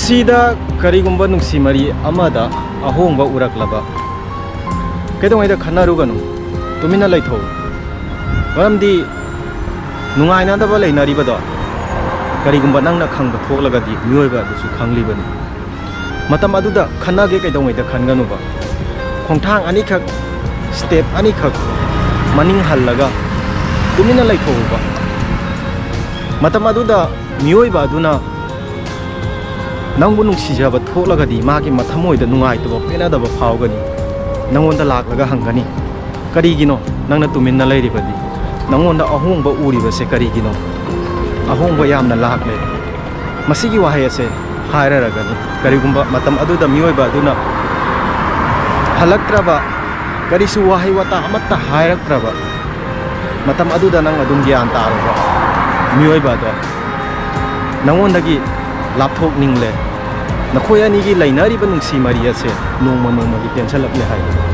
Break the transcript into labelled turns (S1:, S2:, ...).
S1: ꯄꯨꯟꯁꯤꯗ ꯀꯔꯤꯒꯨꯝꯕ ꯅꯨꯡꯁꯤ ꯃꯔꯤ ꯑꯃꯗ ꯑꯍꯣꯡꯕ ꯎꯔꯛꯂꯕ ꯀꯩꯗꯧꯉꯩꯗ ꯈꯟꯅꯔꯨꯒꯅꯨ ꯇꯨꯃꯤꯟꯅ ꯂꯩꯊꯣꯛꯎ ꯃꯔꯝꯗꯤ ꯅꯨꯡꯉꯥꯏꯅꯗꯕ ꯂꯩꯅꯔꯤꯕꯗꯣ ꯀꯔꯤꯒꯨꯝꯕ ꯅꯪꯅ ꯈꯪꯕ ꯊꯣꯛꯂꯒꯗꯤ ꯃꯤꯑꯣꯏꯕ ꯑꯗꯨꯁꯨ ꯈꯪꯂꯤꯕꯅꯤ ꯃꯇꯝ ꯑꯗꯨꯗ ꯈꯟꯅꯒꯦ ꯀꯩꯗꯧꯉꯩꯗ ꯈꯟꯒꯅꯨꯕ ꯈꯣꯡꯊꯥꯡ ꯑꯅꯤꯈꯛ ꯁ꯭ꯇꯦꯞ ꯑꯅꯤꯈꯛ ꯃꯅꯤꯡ ꯍꯜꯂꯒ ꯇꯨꯃꯤꯟꯅ ꯂꯩꯊꯣꯛꯎꯕ ꯃꯇꯝ ꯑꯗꯨꯗ ꯃꯤꯑꯣꯏꯕ ꯑꯗꯨꯅ ꯅꯪꯕꯨ ꯅꯨꯡꯁꯤꯖꯕ ꯊꯣꯛꯂꯒꯗꯤ ꯃꯥꯒꯤ ꯃꯊꯃꯣꯏꯗ ꯅꯨꯡꯉꯥꯏꯇꯕ ꯄꯦꯟꯅꯗꯕ ꯐꯥꯎꯒꯅꯤ ꯅꯪꯉꯣꯟꯗ ꯂꯥꯛꯂꯒ ꯍꯪꯒꯅꯤ ꯀꯔꯤꯒꯤꯅꯣ ꯅꯪꯅ ꯇꯨꯃꯤꯟꯅ ꯂꯩꯔꯤꯕꯗꯤ ꯅꯪꯉꯣꯟꯗ ꯑꯍꯣꯡꯕ ꯎꯔꯤꯕꯁꯦ ꯀꯔꯤꯒꯤꯅꯣ ꯑꯍꯣꯡꯕ ꯌꯥꯝꯅ ꯂꯥꯛꯂꯦ ꯃꯁꯤꯒꯤ ꯋꯥꯍꯩ ꯑꯁꯦ ꯍꯥꯏꯔꯔꯒꯅꯤ ꯀꯔꯤꯒꯨꯝꯕ ꯃꯇꯝ ꯑꯗꯨꯗ ꯃꯤꯑꯣꯏꯕ ꯑꯗꯨꯅ ꯍꯜꯂꯛꯇ꯭ꯔꯕ ꯀꯔꯤꯁꯨ ꯋꯥꯍꯩ ꯋꯥꯇꯥ ꯑꯃꯠꯇ ꯍꯥꯏꯔꯛꯇ꯭ꯔꯕ ꯃꯇꯝ ꯑꯗꯨꯗ ꯅꯪ ꯑꯗꯨꯝ ꯒ꯭ꯌꯥꯟ ꯇꯥꯔꯨꯕ ꯃꯤꯑꯣꯏꯕ ꯑꯗꯣ ꯅꯪꯉꯣꯟꯗꯒꯤ ꯂꯥꯞꯊꯣꯛꯅꯤꯡꯂꯦ ꯅꯈꯣꯏ ꯑꯅꯤꯒꯤ ꯂꯩꯅꯔꯤꯕ ꯅꯨꯡꯁꯤ ꯃꯔꯤ ꯑꯁꯦ ꯅꯣꯡꯃ ꯅꯣꯡꯃꯒꯤ ꯇꯦꯟꯁꯜꯂꯛꯂꯦ ꯍꯥꯏꯕꯗꯣ